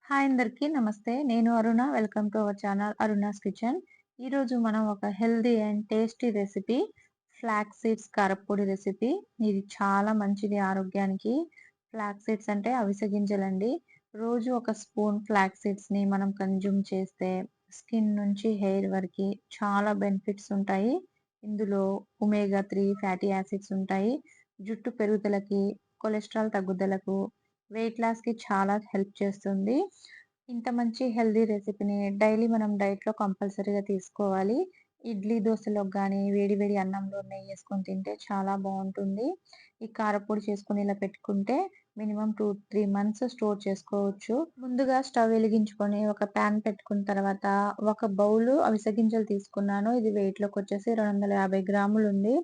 Hi అందరికీ నమస్తే. నేను Aruna. Welcome to our channel Aruna's kitchen. ఈరోజు మనం ఒక healthy and tasty recipe flax seeds కారప్పొడి రెసిపీ. ఇది చాలా మంచిది ఆరోగ్యానికి. ఫ్లాక్స్ సీడ్స్ అంటే అవిసె గింజలండి. రోజు ఒక స్పూన్ ఫ్లాక్స్ సీడ్స్‌ని మనం కన్జ్యూమ్ చేస్తే స్కిన్ నుంచి హెయిర్ వరకి చాలా బెనిఫిట్స్ ఉంటాయి. ఇందులో ఒమేగా 3 ఫ్యాటీ యాసిడ్స్ ఉంటాయి. జుట్టు పెరుగుదలకి, కొలెస్ట్రాల్ తగ్గుదలకు, వెయిట్ లాస్‌కి చాలా హెల్ప్ చేస్తుంది. ఇంత మంచి హెల్తీ రెసిపీని డైలీ మనం డైట్‌లో కంపల్సరీగా తీసుకోవాలి. ఇడ్లీ, దోసలోకి గానీ, వేడి వేడి అన్నంలో నెయ్యేసుకొని తింటే చాలా బావుంటుంది. ఈ కారప్పొడి చేసుకొని ఇలా పెట్టుకుంటే మినిమమ్ 2, 3 మంత్స్ స్టోర్ చేసుకోవచ్చు. ముందుగా స్టవ్ వెలిగించుకొని ఒక పాన్ పెట్టుకున్న తర్వాత ఒక బౌలు అవిసె గింజలు తీసుకున్నాను. ఇది వెయిట్‌లోకొచ్చేసి 250 గ్రాములుంది.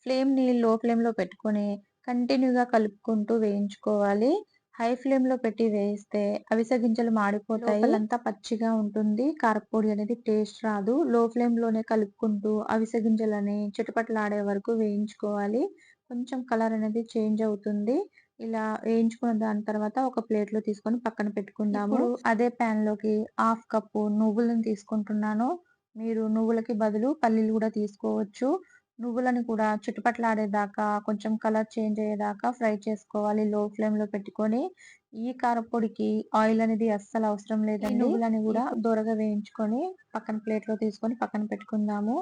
ఫ్లేమ్‌ని లో ఫ్లేమ్‌లో పెట్టుకొని కంటిన్యూగా కలుపుకుంటూ వేయించుకోవాలి. హై ఫ్లేమ్‌లో పెట్టి వేయిస్తే అవిసె గింజలు మాడిపోతాయి. లోపలంతా పచ్చిగా ఉంటుంది. కారప్పొడి అనేది టేస్ట్ రాదు. లో ఫ్లేమ్‌లోనే కలుపుకుంటూ అవిసె గింజలని చిటపటలాడే వరకు వేయించుకోవాలి. కొంచెం కలర్ అనేది చేంజ్ అవుతుంది. ఇలా వేయించుకున్న దాని తర్వాత ఒక ప్లేట్‌లో తీసుకొని పక్కన పెట్టుకుందాము. ఇప్పుడు అదే పాన్‌లోకి హాఫ్ కప్పు నువ్వులను తీసుకుంటున్నాను. మీరు నువ్వులకి బదులు పల్లీలు గూడా తీసుకోవచ్చు. నువ్వులని కూడా చిటపటలాడేదాకా కొంచెం కలర్ చేంజ్ అయ్యేదాకా ఫ్రై చేసుకోవాలి లో ఫ్లేమ్‌లో పెట్టుకొని. ఈ కారప్పొడికి ఆయిల్ అనేది అస్సలు అవసరం లేదండి. ఈ నువ్వులని గూడా దోరగా వేయించుకొని పక్కన ప్లేట్‌లో తీసుకొని పక్కన పెట్టుకుందాము.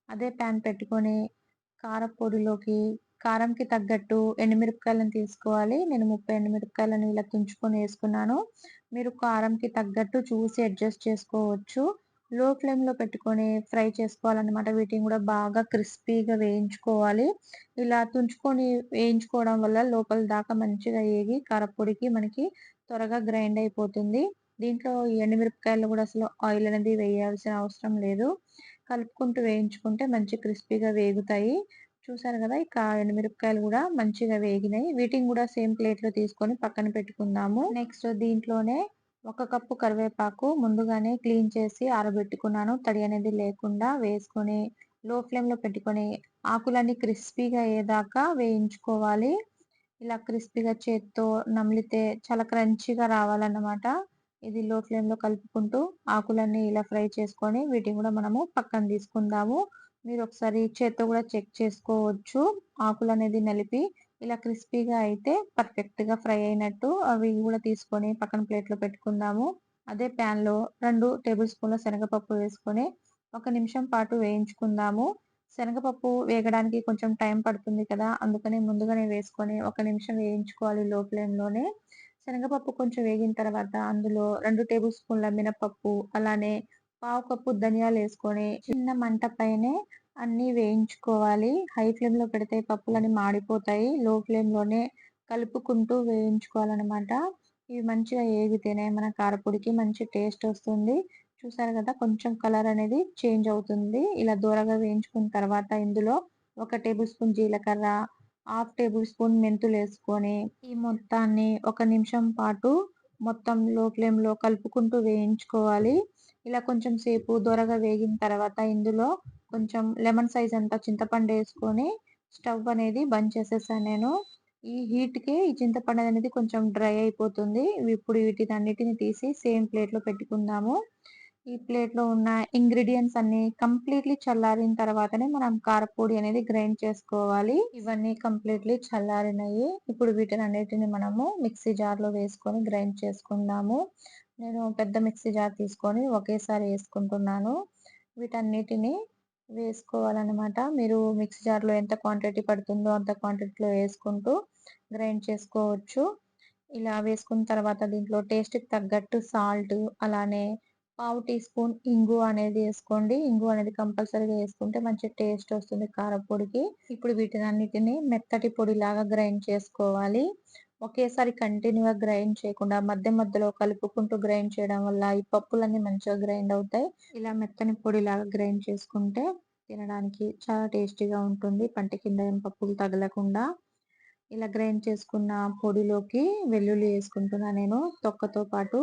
అదే పాన్ పెట్టుకొని కారప్పొడిలోకి కారంకి తగ్గట్టు ఎండుమిరపకాయలను తీసుకోవాలి. నేను 30 ఎండుమిరపకాయలను ఇలా తుంచుకొని ఏసుకున్నాను. మీరు కారంకి తగ్గట్టు చూసి అడ్జస్ట్ చేసుకోవచ్చు. లో ఫ్లేమ్‌లో పెట్టుకొని ఫ్రై చేసుకోవాలన్నమాట. వీటిని గూడా బాగా క్రిస్పీగా వేయించుకోవాలి. ఇలా తుంచుకొని వేయించుకోవడం వల్ల లోపల దాకా మంచిగా ఏగి కారప్పొడికి మనకి త్వరగా గ్రైండ్ అయిపోతుంది. దీంట్లో ఈ ఎండుమిరపకాయల్లో గూడా అసలు ఆయిల్ అనేది వేయాల్సిన అవసరం లేదు. కలుపుకుంటూ వేయించుకుంటే మంచి క్రిస్పీగా వేగుతాయి. చూసారు గదా! ఇక ఎండుమిరపకాయలు గూడా మంచిగా వేగినాయి. వీటిని గూడా సేమ్ ప్లేట్‌లో తీసుకొని పక్కన పెట్టుకుందాము. నెక్స్ట్ దీంట్లోనే ఒక కప్పు కరివేపాకు ముందుగానే క్లీన్ చేసి ఆరబెట్టుకున్నాను. తడి అనేది లేకుండా వేసుకొని లో ఫ్లేమ్‌లో పెట్టుకొని ఆకులన్నీ క్రిస్పీగా అయ్యేదాకా వేయించుకోవాలి. ఇలా క్రిస్పీగా చేత్తో నమిలితే చాలా క్రంచీగా రావాలన్నమాట. ఇది లో ఫ్లేమ్‌లో కలుపుకుంటూ ఆకులన్నీ ఇలా ఫ్రై చేసుకొని వీటిని గూడా మనము పక్కన తీసుకుందాము. మీరొకసారి చేత్తో గూడా చెక్ చేసుకోవచ్చు. ఆకులనేది నలిపి ఇలా క్రిస్పీగా అయితే పర్ఫెక్ట్‌గా ఫ్రై అయినట్టు. అవి గూడా తీసుకొని పక్కన ప్లేట్‌లో పెట్టుకుందాము. అదే ప్యాన్‌లో 2 టేబుల్ స్పూన్ల శనగపప్పు వేసుకొని ఒక నిమిషం పాటు వేయించుకుందాము. శనగపప్పు వేగడానికి కొంచెం టైం పడుతుంది కదా! అందుకని ముందుగానే వేసుకొని ఒక నిమిషం వేయించుకోవాలి లో ఫ్లేమ్‌లోనే. శనగపప్పు కొంచెం వేగిన తర్వాత అందులో 2 టేబుల్ స్పూన్ల మినపప్పు, అలానే పావు కప్పు ధనియాలేసుకొని చిన్న మంట పైనే అన్నీ వేయించుకోవాలి. హై ఫ్లేమ్‌లో పెడితే పప్పులన్నీ మాడిపోతాయి. లో ఫ్లేమ్‌లోనే కలుపుకుంటూ వేయించుకోవాలనమాట. ఇవి మంచిగా ఏగితేనే మన కారపొడికి మంచి టేస్ట్ వస్తుంది. చూసారు కదా! కొంచెం కలర్ అనేది చేంజ్ అవుతుంది. ఇలా దోరగా వేయించుకున్న తర్వాత ఇందులో ఒక టేబుల్ స్పూన్ జీలకర్ర, హాఫ్ టేబుల్ స్పూన్ మెంతులేసుకొని ఈ మొత్తాన్ని ఒక నిమిషం పాటు మొత్తం లో ఫ్లేమ్‌లో కలుపుకుంటూ వేయించుకోవాలి. ఇలా కొంచెం సేపు దోరగా వేగిన తర్వాత ఇందులో కొంచెం లెమన్ సైజ్ అంతా చింతపండేసుకొని స్టవ్ అనేది బంద్ చేసేసాను నేను. ఈ హీట్‌కి ఈ చింతపండు అనేది కొంచెం డ్రై అయిపోతుంది. ఇప్పుడు వీటినన్నిటిని తీసి సేమ్ ప్లేట్‌లో పెట్టుకుందాము. ఈ ప్లేట్‌లో ఉన్న ఇంగ్రీడియెంట్స్ అన్నీ కంప్లీట్‌లీ చల్లారిన తర్వాతనే మనం కారప్పొడి అనేది గ్రైండ్ చేసుకోవాలి. ఇవన్నీ కంప్లీట్‌లీ చల్లారినయి. ఇప్పుడు వీటినన్నిటిని మనము మిక్సీ జార్‌లో వేసుకొని గ్రైండ్ చేసుకుందాము. నేను పెద్ద మిక్సీ జార్ తీసుకొని ఒకేసారి ఏసుకుంటున్నాను. వీటన్నిటిని వేసుకోవాలనమాట. మీరు మిక్సీ జార్‌లో ఎంత క్వాంటిటీ పడుతుందో అంత క్వాంటిటీలో ఏసుకుంటూ గ్రైండ్ చేసుకోవచ్చు. ఇలా వేసుకున్న తర్వాత దీంట్లో టేస్ట్‌కి తగ్గట్టు సాల్ట్, అలానే పావు టీ స్పూన్ ఇంగువ అనేది ఏసుకోండి. ఇంగువ అనేది కంపల్సరీగా ఏసుకుంటే మంచి టేస్ట్ వస్తుంది కారప్పొడికి. ఇప్పుడు వీటినన్నిటిని మెత్తటి పొడిలాగా గ్రైండ్ చేసుకోవాలి. ఒకేసారి కంటిన్యూ‌గా గ్రైండ్ చేయకుండా మధ్య మధ్యలో కలుపుకుంటూ గ్రైండ్ చేయడం వల్ల ఈ పప్పులన్నీ మంచిగా గ్రైండ్ అవుతాయి. ఇలా మెత్తని పొడిలాగా గ్రైండ్ చేసుకుంటే తినడానికి చాలా టేస్టీగా ఉంటుంది. పంట కింద ఏం పప్పులు తగలకుండా. ఇలా గ్రైండ్ చేసుకున్న పొడిలోకి వెల్లుల్లి ఏసుకుంటున్నా నేను. తొక్కతో పాటు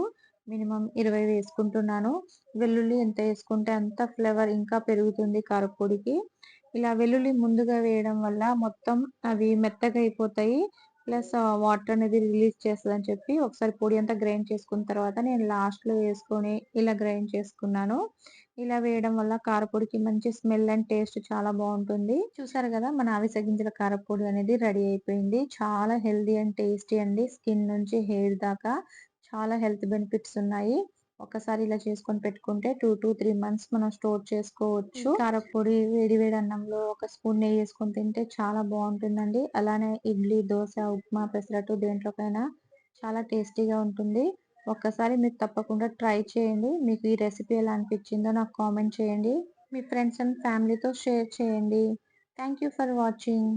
మినిమమ్ 20 వేసుకుంటున్నాను. వెల్లుల్లి ఎంత ఏసుకుంటే అంత ఫ్లేవర్ ఇంకా పెరుగుతుంది కారప్పొడికి. ఇలా వెల్లుల్లి ముందుగా వేయడం వల్ల మొత్తం అవి మెత్తగా అయిపోతాయి. ప్లస్ వాటర్ అనేది రిలీజ్ చేస్తదని చెప్పి ఒకసారి పొడి అంతా గ్రైండ్ చేసుకున్న తర్వాత నేను లాస్ట్‌లో వేసుకొని ఇలా గ్రైండ్ చేసుకున్నాను. ఇలా వేయడం వల్ల కారపొడికి మంచి స్మెల్ అండ్ టేస్ట్ చాలా బావుంటుంది. చూసారు గదా! మన అవిసె గింజల కారపొడి అనేది రెడీ అయిపోయింది. చాలా హెల్తీ అండ్ టేస్టీ అండి. స్కిన్ నుంచి హెయిర్ దాకా చాలా హెల్త్ బెనిఫిట్స్ ఉన్నాయి. ఒక్కసారి ఇలా చేసుకొని పెట్టుకుంటే 2-3 మంత్స్ మనం స్టోర్ చేసుకోవచ్చు. ఈ కారప్పొడి వేడి వేడి అన్నంలో ఒక స్పూన్ నెయ్యేసుకొని తింటే చాలా బావుంటుందండి. అలానే ఇడ్లీ, దోస, ఉప్మా, పెసరట్టు దేంట్లోకైనా చాలా టేస్టీగా ఉంటుంది. ఒక్కసారి మీరు తప్పకుండా ట్రై చేయండి. మీకు ఈ రెసిపీ ఎలా అనిపించిందో నాకు కామెంట్ చేయండి. మీ ఫ్రెండ్స్ అండ్ ఫ్యామిలీతో షేర్ చేయండి. Thank you for watching.